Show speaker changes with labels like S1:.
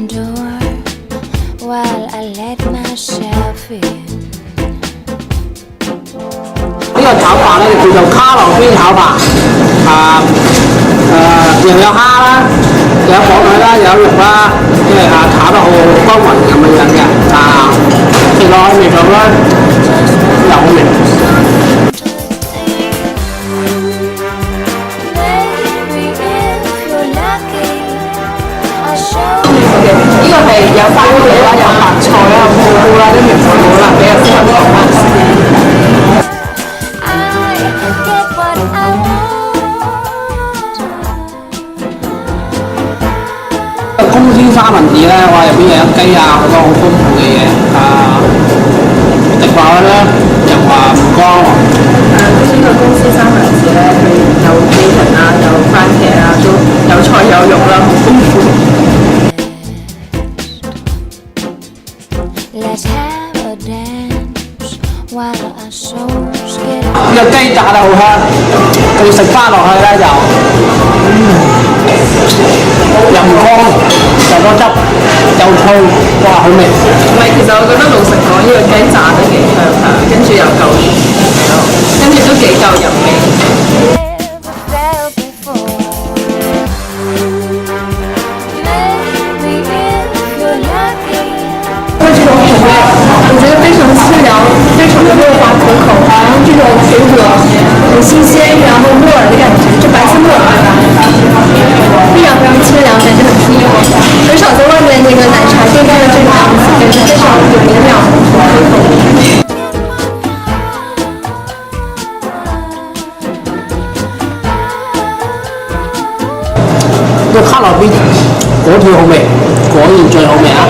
S1: door while I let myself in.
S2: 呢個炒飯咧就叫做卡路邊炒飯，又有蝦啦，又有火腿啦，又有肉啦，即係炒得好均勻咁樣樣嘅，食落去味道咧又好味。
S3: 呢個係有番茄啦，有白菜啦，有蘑菇啦，啲苗菜好啦，比較適合台灣式。
S2: 公司三文治咧，哇入邊又有雞啊，好多好豐富嘅嘢食落去咧又話唔乾喎。
S3: 呢個公司三文治咧，佢有雞仁啊，有番茄啊，都有菜有肉啦，好豐富。
S1: Let's have a dance while our souls get
S2: 呢個雞炸得好香，佢食翻落去咧就又唔乾，又多汁，又脆，哇好味！
S3: 唔係，其實我覺得老實講，呢個雞炸得幾香下，跟住又夠甜，跟住都幾夠入味。
S4: 我觉得非常清凉，非常的润滑可口，好像这种水果很新鲜，然后木耳的感觉，就白色木耳，非常非常清凉，感觉很舒服。很少在外面那个奶茶店看到这种样子，感觉非常有营养，可口。
S2: 個卡樂邊嗰條好味，果然最好味啊！